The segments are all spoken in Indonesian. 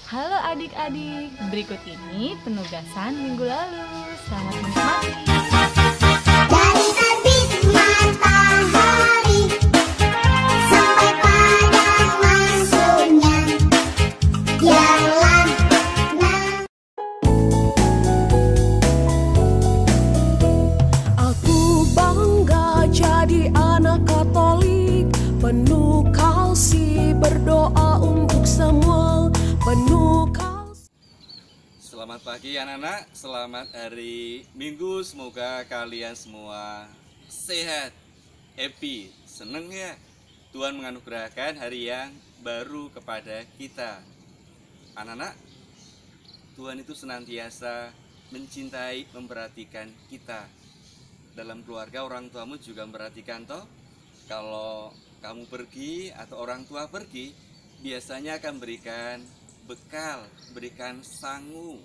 Halo adik-adik, berikut ini penugasan minggu lalu. Selamat menikmati. Dari terbit matahari sampai padang masuknya, biarlah Aku bangga jadi anak Katolik, penuh kasih berdoa untuk semua, penuh kasih. Selamat pagi anak-anak, selamat hari Minggu. Semoga kalian semua sehat, happy, seneng ya. Tuhan menganugerahkan hari yang baru kepada kita. Anak-anak, Tuhan itu senantiasa mencintai, memperhatikan kita. Dalam keluarga orang tuamu juga memperhatikan toh. Kalau kamu pergi atau orang tua pergi, biasanya akan berikan bekal, berikan sangu,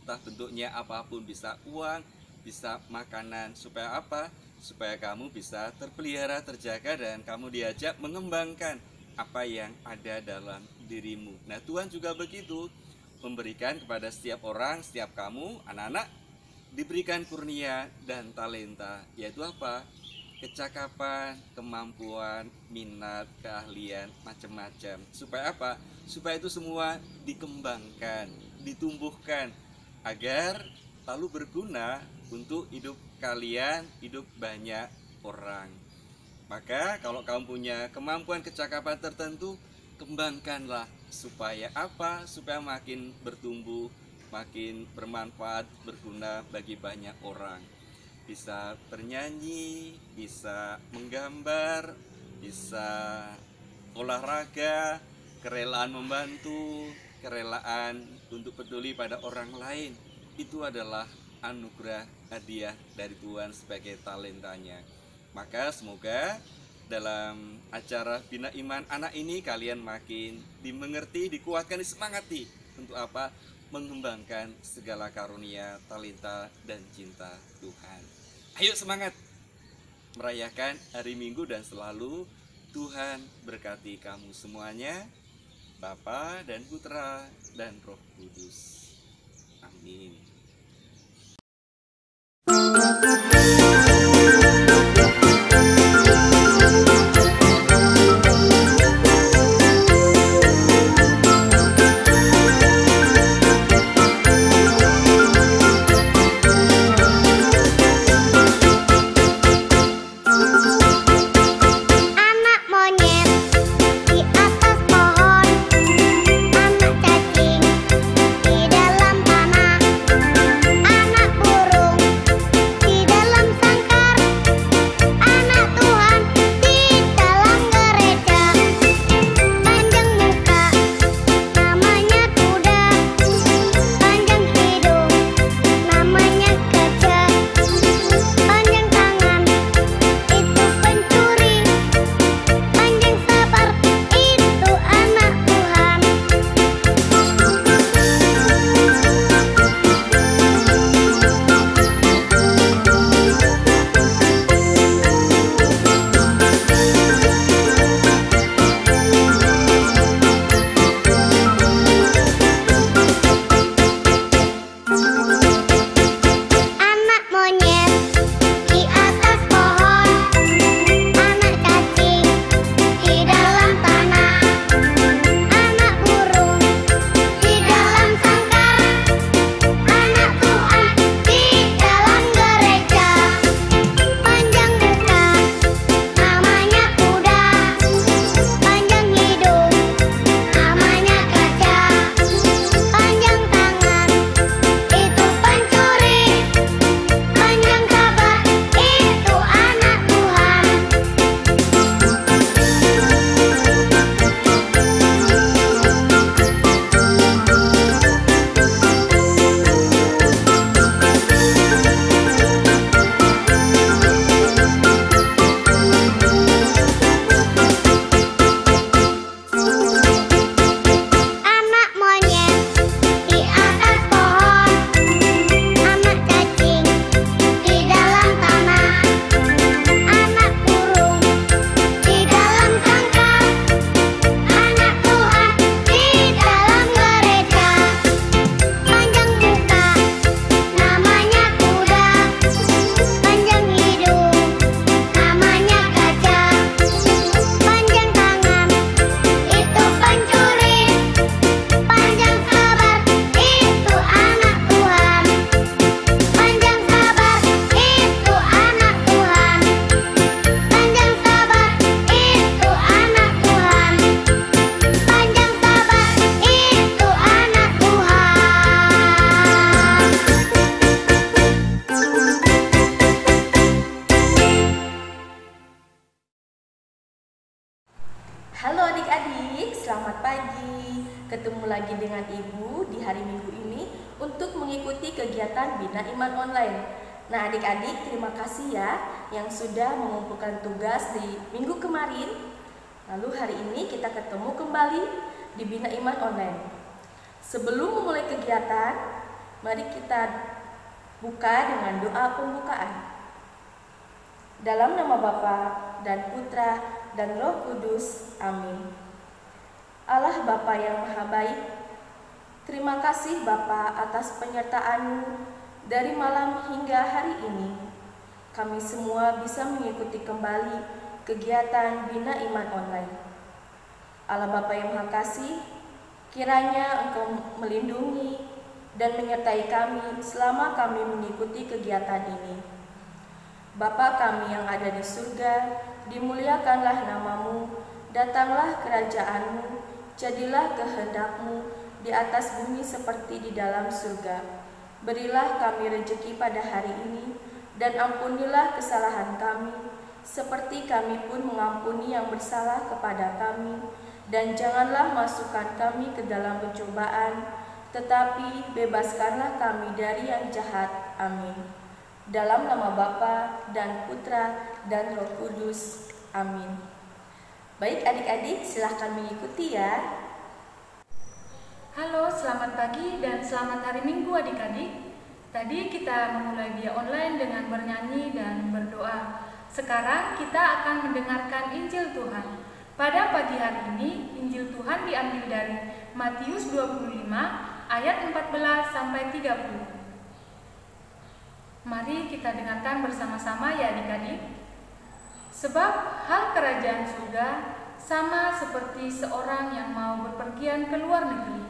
entah bentuknya apapun, bisa uang, bisa makanan, supaya apa? Supaya kamu bisa terpelihara, terjaga, dan kamu diajak mengembangkan apa yang ada dalam dirimu. Nah, Tuhan juga begitu, memberikan kepada setiap orang, setiap kamu, anak-anak, diberikan kurnia dan talenta, yaitu apa? Kecakapan, kemampuan, minat, keahlian, macam-macam. Supaya apa? Supaya itu semua dikembangkan, ditumbuhkan, agar lalu berguna untuk hidup kalian, hidup banyak orang. Maka kalau kamu punya kemampuan, kecakapan tertentu, kembangkanlah. Supaya apa? Supaya makin bertumbuh, makin bermanfaat, berguna bagi banyak orang. Bisa bernyanyi, bisa menggambar, bisa olahraga, kerelaan membantu, kerelaan untuk peduli pada orang lain. Itu adalah anugerah hadiah dari Tuhan sebagai talentanya. Maka semoga dalam acara Bina Iman Anak ini kalian makin dimengerti, dikuatkan, disemangati untuk apa? Mengembangkan segala karunia, talenta, dan cinta Tuhan. Ayo semangat merayakan hari Minggu, dan selalu Tuhan berkati kamu semuanya, Bapa dan Putra dan Roh Kudus. Amin. anak monyet di atas pohon, anak cacing di dalam tanah. pagi. Ketemu lagi dengan Ibu di hari Minggu ini untuk mengikuti kegiatan Bina Iman Online. Nah, adik-adik, terima kasih ya yang sudah mengumpulkan tugas di minggu kemarin. Lalu hari ini kita ketemu kembali di Bina Iman Online. Sebelum memulai kegiatan, mari kita buka dengan doa pembukaan. Dalam nama Bapa dan Putra dan Roh Kudus. Amin. Allah Bapa yang Maha Baik, terima kasih Bapa atas penyertaan-Mu dari malam hingga hari ini. Kami semua bisa mengikuti kembali kegiatan Bina Iman Online. Allah Bapa yang Maha Kasih, kiranya Engkau melindungi dan menyertai kami selama kami mengikuti kegiatan ini. Bapa kami yang ada di surga, dimuliakanlah nama-Mu, datanglah kerajaan-Mu, jadilah kehendak-Mu di atas bumi seperti di dalam surga. Berilah kami rezeki pada hari ini, dan ampunilah kesalahan kami, seperti kami pun mengampuni yang bersalah kepada kami. Dan janganlah masukkan kami ke dalam pencobaan, tetapi bebaskanlah kami dari yang jahat. Amin. Dalam nama Bapa dan Putra dan Roh Kudus. Amin. Baik adik-adik, silahkan mengikuti ya. Halo, selamat pagi dan selamat hari Minggu adik-adik. Tadi kita memulai via online dengan bernyanyi dan berdoa. Sekarang kita akan mendengarkan Injil Tuhan. Pada pagi hari ini, Injil Tuhan diambil dari Matius 25 ayat 14 sampai 30. Mari kita dengarkan bersama-sama ya adik-adik. Sebab hal kerajaan surga sama seperti seorang yang mau berpergian ke luar negeri,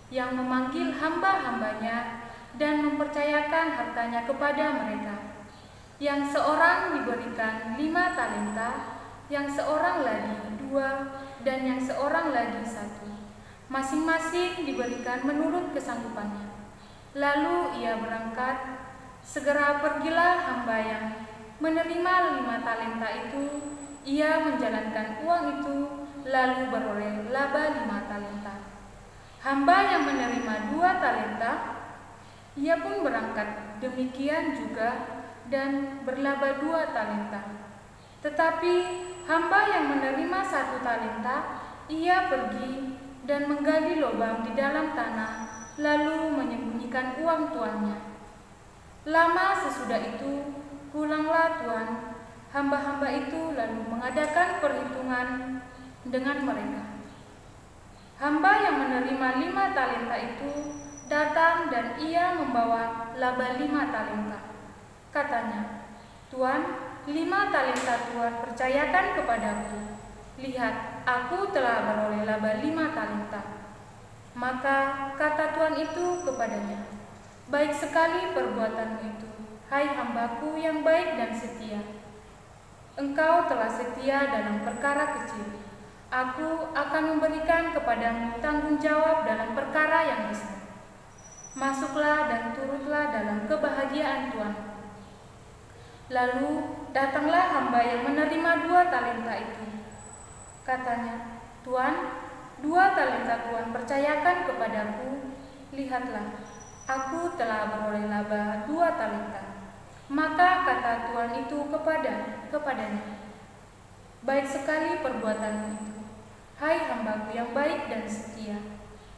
yang memanggil hamba-hambanya dan mempercayakan hartanya kepada mereka. Yang seorang diberikan 5 talenta, yang seorang lagi 2, dan yang seorang lagi 1. Masing-masing diberikan menurut kesanggupannya. Lalu ia berangkat. Segera pergilah hamba yang menerima 5 talenta itu. Ia menjalankan uang itu, lalu beroleh laba 5 talenta. Hamba yang menerima 2 talenta, ia pun berangkat demikian juga dan berlaba 2 talenta. Tetapi hamba yang menerima 1 talenta, ia pergi dan menggali lubang di dalam tanah, lalu menyembunyikan uang tuannya. Lama sesudah itu, pulanglah tuan hamba-hamba itu lalu mengadakan perhitungan dengan mereka. Hamba yang menerima 5 talenta itu datang dan ia membawa laba 5 talenta. Katanya, "Tuan, 5 talenta Tuan percayakan kepadaku. Lihat, aku telah beroleh laba 5 talenta." Maka kata tuan itu kepadanya, "Baik sekali perbuatanmu itu, hai hambaku yang baik dan setia. Engkau telah setia dalam perkara kecil. Aku akan memberikan kepadamu tanggung jawab dalam perkara yang besar. Masuklah dan turutlah dalam kebahagiaan Tuhan." Lalu datanglah hamba yang menerima 2 talenta itu. Katanya, "Tuan, 2 talenta Tuan percayakan kepadaku. Lihatlah, aku telah beroleh laba 2 talenta." Maka kata tuan itu kepadanya, "Baik sekali perbuatanmu itu, hai hambaku yang baik dan setia.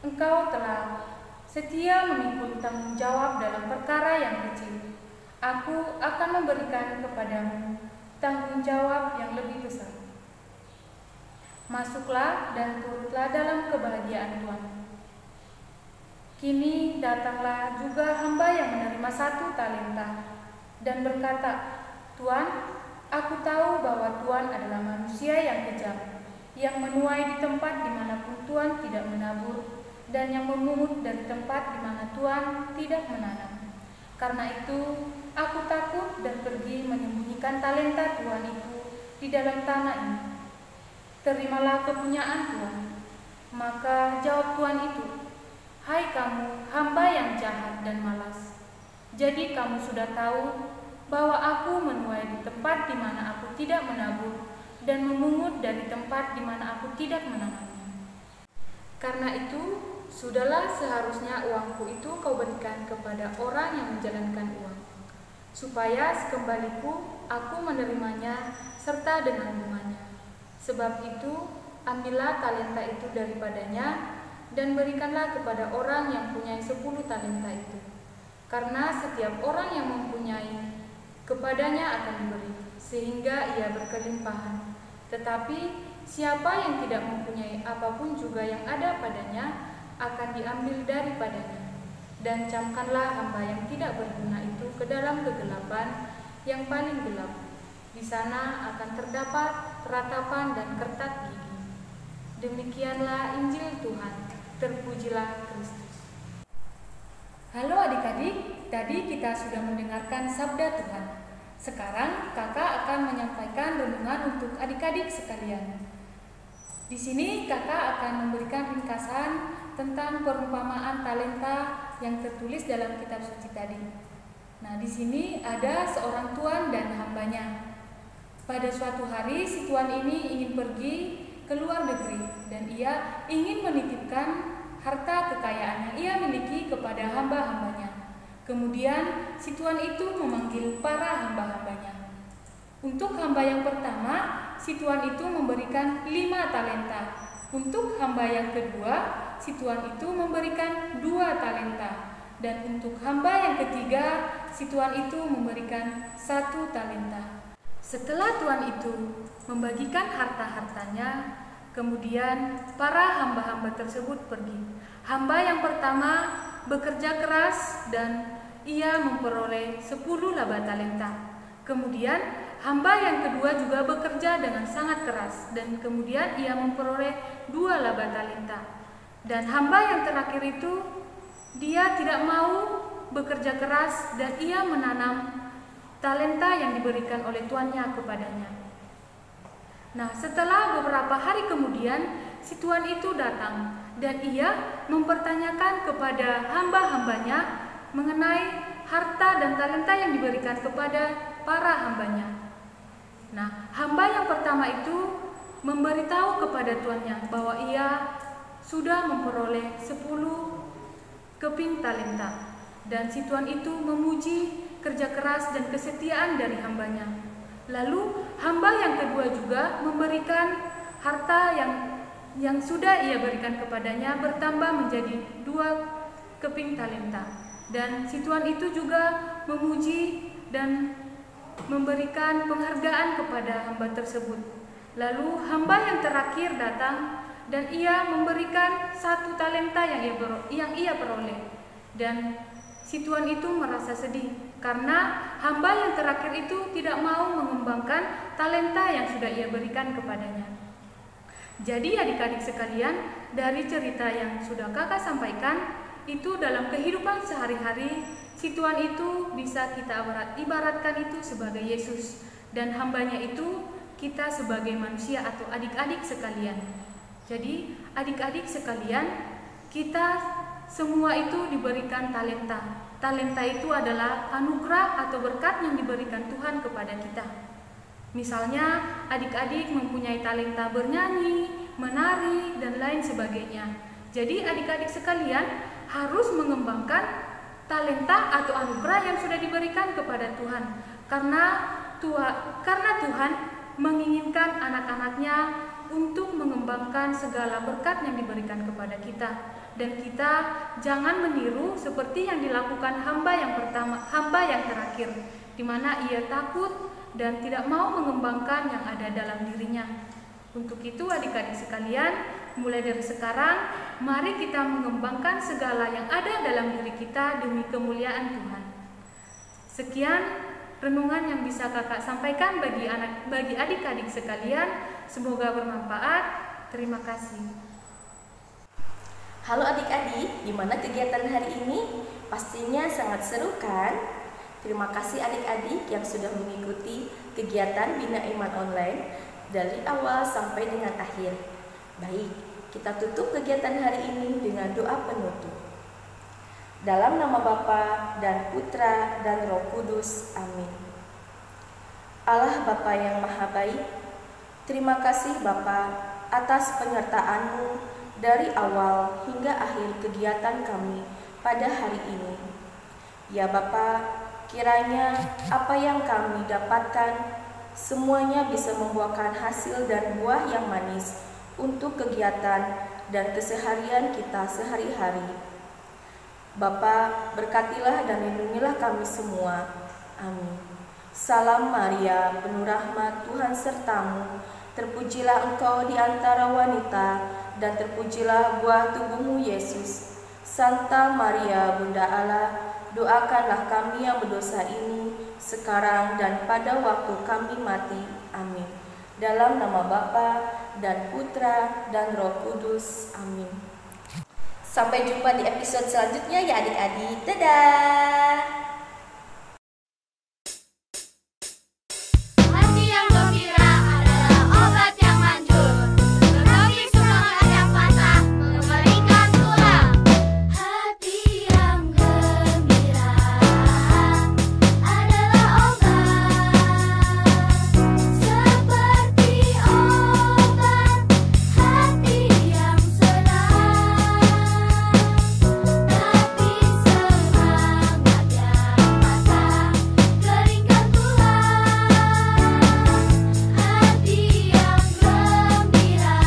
Engkau telah setia memikul tanggung jawab dalam perkara yang kecil. Aku akan memberikan kepadamu tanggung jawab yang lebih besar. Masuklah dan turutlah dalam kebahagiaan Tuhan." Kini datanglah juga hamba yang menerima 1 talenta dan berkata, "Tuan, aku tahu bahwa Tuan adalah manusia yang kejam, yang menuai di tempat di manapun Tuan tidak menabur, dan yang memungut dari tempat di mana Tuan tidak menanam. Karena itu, aku takut dan pergi menyembunyikan talenta Tuan itu di dalam tanah ini. Terimalah kepunyaan Tuan." Maka jawab tuan itu, "Hai kamu, hamba yang jahat dan malas. Jadi kamu sudah tahu bahwa aku menuai di tempat di mana aku tidak menabur dan memungut dari tempat di mana aku tidak menanamnya. Karena itu, sudahlah seharusnya uangku itu kau berikan kepada orang yang menjalankan uang, supaya sekembaliku aku menerimanya serta dengan bunganya. Sebab itu, ambillah talenta itu daripadanya dan berikanlah kepada orang yang punya 10 talenta itu. Karena setiap orang yang mempunyai, kepadanya akan diberi, sehingga ia berkelimpahan. Tetapi siapa yang tidak mempunyai apapun juga yang ada padanya, akan diambil daripadanya. Dan camkanlah hamba yang tidak berguna itu ke dalam kegelapan yang paling gelap. Di sana akan terdapat ratapan dan kertat gigi. Demikianlah Injil Tuhan. Terpujilah Kristus. Halo adik-adik, tadi kita sudah mendengarkan sabda Tuhan. Sekarang kakak akan menyampaikan renungan untuk adik-adik sekalian. Di sini kakak akan memberikan ringkasan tentang perumpamaan talenta yang tertulis dalam kitab suci tadi. Nah, di sini ada seorang tuan dan hambanya. Pada suatu hari si tuan ini ingin pergi ke luar negeri dan ia ingin menitipkan harta kekayaan yang ia miliki kepada hamba-hambanya. Kemudian si tuan itu memanggil para hamba-hambanya. Untuk hamba yang pertama, si tuan itu memberikan 5 talenta. Untuk hamba yang kedua, si tuan itu memberikan 2 talenta. Dan untuk hamba yang ketiga, si tuan itu memberikan 1 talenta. Setelah tuan itu membagikan harta-hartanya, kemudian para hamba-hamba tersebut pergi. Hamba yang pertama bekerja keras dan ia memperoleh 10 laba talenta. Kemudian hamba yang kedua juga bekerja dengan sangat keras dan kemudian ia memperoleh 2 laba talenta. Dan hamba yang terakhir itu dia tidak mau bekerja keras dan ia menanam talenta yang diberikan oleh tuannya kepadanya. Nah, setelah beberapa hari kemudian si tuan itu datang dan ia mempertanyakan kepada hamba-hambanya mengenai harta dan talenta yang diberikan kepada para hambanya. Nah, hamba yang pertama itu memberitahu kepada tuannya bahwa ia sudah memperoleh 10 keping talenta. Dan si tuan itu memuji kerja keras dan kesetiaan dari hambanya. Lalu hamba yang kedua juga memberikan harta yang sudah ia berikan kepadanya bertambah menjadi 2 keping talenta. Dan si tuan itu juga memuji dan memberikan penghargaan kepada hamba tersebut. Lalu hamba yang terakhir datang dan ia memberikan 1 talenta yang ia peroleh. Dan si tuan itu merasa sedih karena hamba yang terakhir itu tidak mau mengembangkan talenta yang sudah ia berikan kepadanya. Jadi adik-adik sekalian, dari cerita yang sudah kakak sampaikan, itu dalam kehidupan sehari-hari, si tuan itu bisa kita ibaratkan itu sebagai Yesus, dan hambanya itu kita sebagai manusia atau adik-adik sekalian. Jadi adik-adik sekalian, kita semua itu diberikan talenta. Talenta itu adalah anugerah atau berkat yang diberikan Tuhan kepada kita. Misalnya adik-adik mempunyai talenta bernyanyi, menari, dan lain sebagainya. Jadi adik-adik sekalian harus mengembangkan talenta atau anugerah yang sudah diberikan kepada Tuhan. Karena Tuhan menginginkan anak-anaknya untuk mengembangkan segala berkat yang diberikan kepada kita. Dan kita jangan meniru seperti yang dilakukan hamba yang pertama, hamba yang terakhir, di mana ia takut dan tidak mau mengembangkan yang ada dalam dirinya. Untuk itu adik-adik sekalian, mulai dari sekarang, mari kita mengembangkan segala yang ada dalam diri kita demi kemuliaan Tuhan. Sekian renungan yang bisa kakak sampaikan bagi adik-adik sekalian. Semoga bermanfaat. Terima kasih. Halo adik-adik, gimana kegiatan hari ini? Pastinya sangat seru kan? Terima kasih adik-adik yang sudah mengikuti kegiatan Bina Iman Online dari awal sampai dengan akhir. Baik, kita tutup kegiatan hari ini dengan doa penutup. Dalam nama Bapa dan Putra dan Roh Kudus, amin. Allah Bapa yang Maha Baik, terima kasih Bapa atas penyertaan-Mu dari awal hingga akhir kegiatan kami pada hari ini. Ya Bapa, kiranya apa yang kami dapatkan semuanya bisa membuahkan hasil dan buah yang manis untuk kegiatan dan keseharian kita sehari-hari. Bapa, berkatilah dan lindungilah kami semua. Amin. Salam Maria, penuh rahmat, Tuhan sertamu. Terpujilah engkau di antara wanita, dan terpujilah buah tubuhmu Yesus. Santa Maria, Bunda Allah, doakanlah kami yang berdosa ini, sekarang dan pada waktu kami mati. Amin. Dalam nama Bapa dan Putra dan Roh Kudus. Amin. Sampai jumpa di episode selanjutnya ya adik-adik. Dadah! Hati yang gembira adalah obat yang manjur, berbagi semangat yang patah, mengembalikan tulang. Hati yang gembira adalah obat, seperti obat. Hati yang senang, tapi semangat yang patah, keringkan tulang. Hati yang gembira,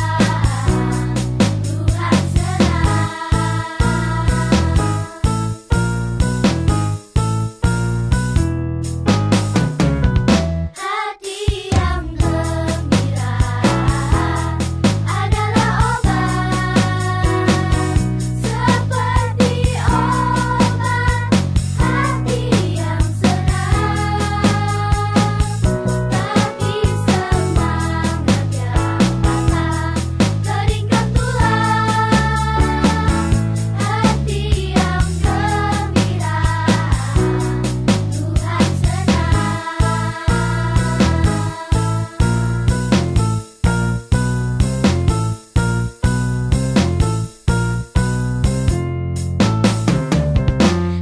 Tuhan senang. Hati yang gembira adalah obat, seperti obat. Hati yang senang, tapi semangat yang patah, keringkan tulang. Hati yang gembira, Tuhan senang.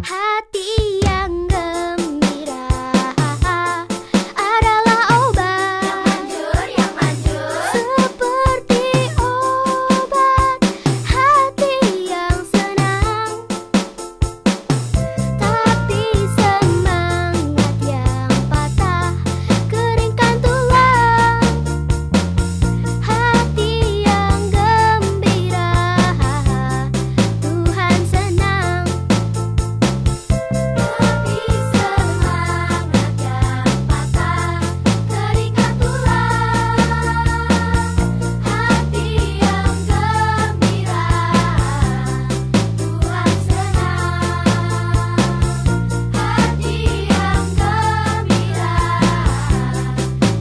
Hati yang gembira adalah obat yang manjur, seperti obat. Hati yang senang, tapi semangat yang patah, keringkan tulang. Hati yang gembira, Tuhan senang. Tapi semangat yang patah, keringkan tulang. Hati yang gembira, Tuhan senang. Hati yang gembira,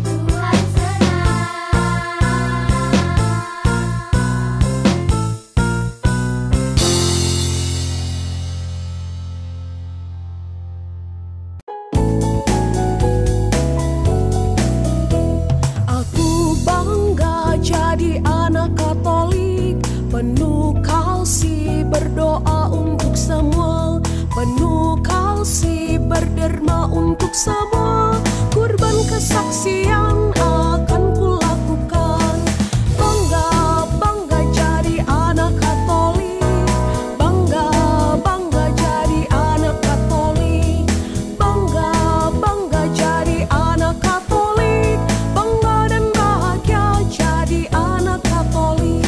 Tuhan Aku bangga jadi anak Katolik, penuh kasih berdoa untuk semua, penuh kasih berderma untuk semua. Kurban kesaksian akan kulakukan. Bangga, bangga jadi anak Katolik. Bangga, bangga jadi anak Katolik. Bangga, bangga jadi anak Katolik. Bangga dan bahagia jadi anak Katolik.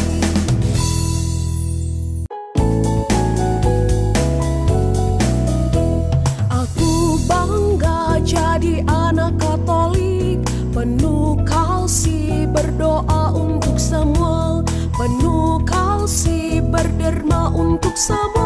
Aku bangga jadi anak Katolik, penuh kasih berdoa untuk semua, penuh kasih berderma untuk semua.